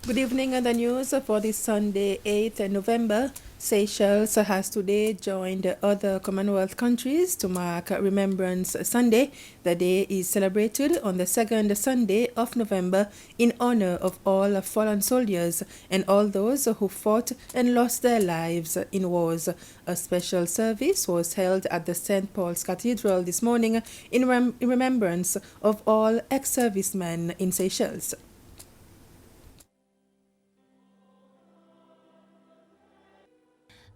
Good evening, and the news for this Sunday, 8th November. Seychelles has today joined other Commonwealth countries to mark Remembrance Sunday. The day is celebrated on the second Sunday of November in honor of all fallen soldiers and all those who fought and lost their lives in wars. A special service was held at the St. Paul's Cathedral this morning in remembrance of all ex-servicemen in Seychelles.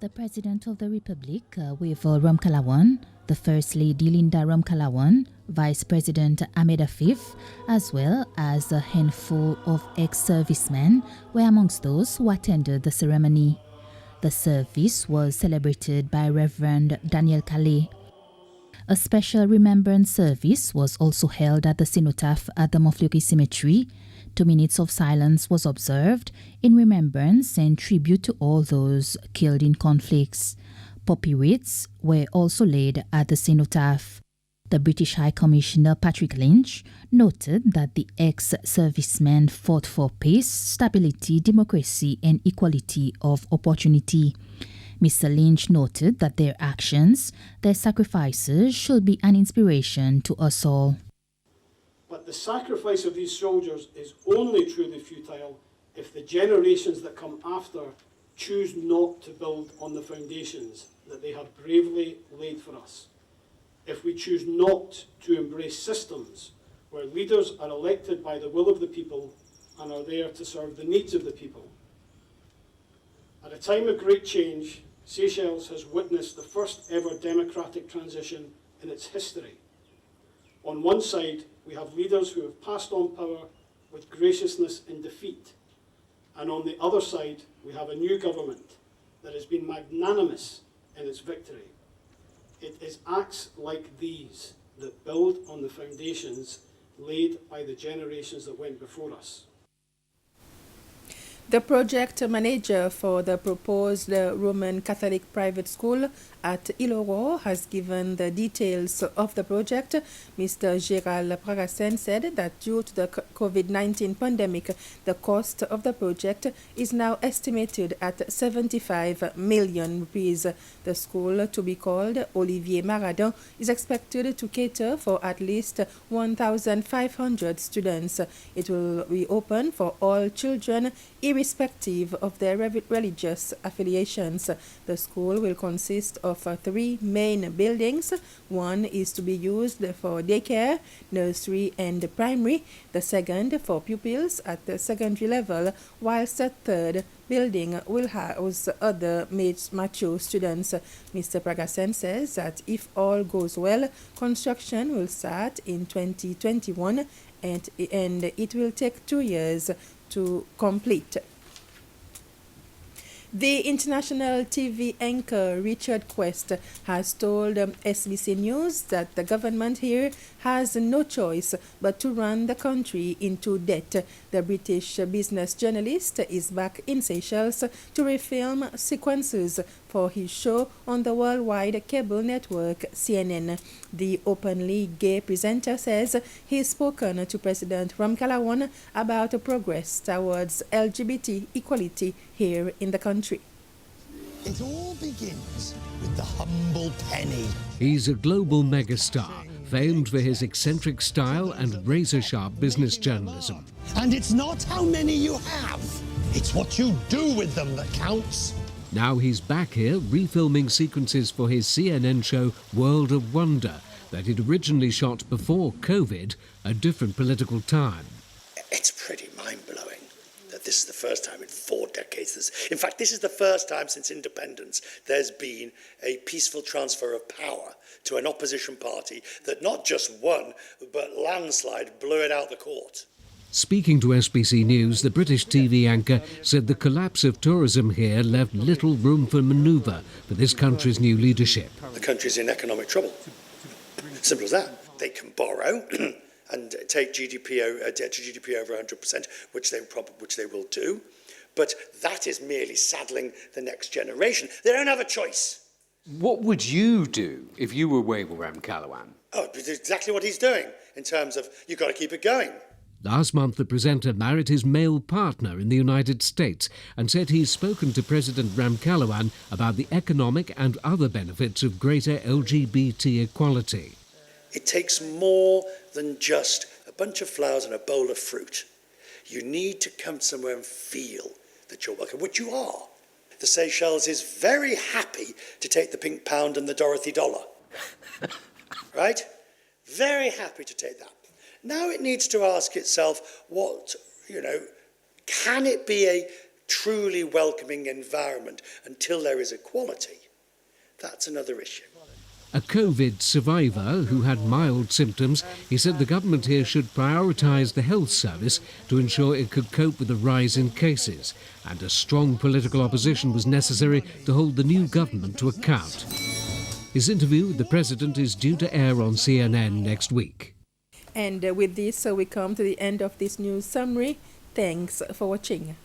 The President of the Republic, Wavell Ramkalawan, the First Lady Linda Ramkalawan, Vice President Ahmed Afif, as well as a handful of ex-servicemen were amongst those who attended the ceremony. The service was celebrated by Reverend Daniel Calais. A special remembrance service was also held at the cenotaph at the Moflioki Cemetery. 2 minutes of silence was observed in remembrance and tribute to all those killed in conflicts. Poppy wreaths were also laid at the cenotaph. The British High Commissioner Patrick Lynch noted that the ex-servicemen fought for peace, stability, democracy and equality of opportunity. Mr. Lynch noted that their actions, their sacrifices should be an inspiration to us all. But the sacrifice of these soldiers is only truly futile if the generations that come after choose not to build on the foundations that they have bravely laid for us. If we choose not to embrace systems where leaders are elected by the will of the people and are there to serve the needs of the people. At a time of great change, Seychelles has witnessed the first ever democratic transition in its history. On one side, we have leaders who have passed on power with graciousness in defeat. And on the other side, we have a new government that has been magnanimous in its victory. It is acts like these that build on the foundations laid by the generations that went before us. The project manager for the proposed Roman Catholic private school at Iloro has given the details of the project. Mr. Gérald Pragasen said that due to the COVID-19 pandemic, the cost of the project is now estimated at 75 million rupees. The school, to be called Olivier Maradon, is expected to cater for at least 1,500 students. It will be open for all children, irrespective of their religious affiliations. The school will consist of 3 main buildings. One is to be used for daycare, nursery and primary, the second for pupils at the secondary level, whilst the third building will house other mature students. Mr. Pragasen says that if all goes well, construction will start in 2021 and it will take 2 years to complete. The international TV anchor Richard Quest has told SBC News that the government here has no choice but to run the country into debt. The British business journalist is back in Seychelles to refilm sequences for his show on the worldwide cable network CNN. The openly gay presenter says he's spoken to President Ramkalawan about progress towards LGBT equality here in the country. It all begins with the humble penny. He's a global megastar, famed for his eccentric style and razor-sharp business journalism. And it's not how many you have, it's what you do with them that counts. Now he's back here refilming sequences for his CNN show World of Wonder that he'd originally shot before COVID, a different political time. It's pretty mind-blowing that this is the first time in 4 decades. In fact, this is the first time since independence there's been a peaceful transfer of power to an opposition party that not just won, but landslide blew it out the court. Speaking to SBC News, the British TV anchor said the collapse of tourism here left little room for manoeuvre for this country's new leadership. The country's in economic trouble. Simple as that. They can borrow and take debt to GDP over 100%, which they will do. But that is merely saddling the next generation. They don't have a choice. What would you do if you were Wavell Ramkalawan? Oh, it's exactly what he's doing in terms of you've got to keep it going. Last month, the presenter married his male partner in the United States and said he's spoken to President Ramkalawan about the economic and other benefits of greater LGBT equality. It takes more than just a bunch of flowers and a bowl of fruit. You need to come somewhere and feel that you're welcome, which you are. The Seychelles is very happy to take the pink pound and the Dorothy dollar. Right? Very happy to take that. Now it needs to ask itself can it be a truly welcoming environment until there is equality? That's another issue. A COVID survivor who had mild symptoms, he said the government here should prioritise the health service to ensure it could cope with the rise in cases, and a strong political opposition was necessary to hold the new government to account. His interview with the president is due to air on CNN next week. And with this, we come to the end of this news summary. Thanks for watching.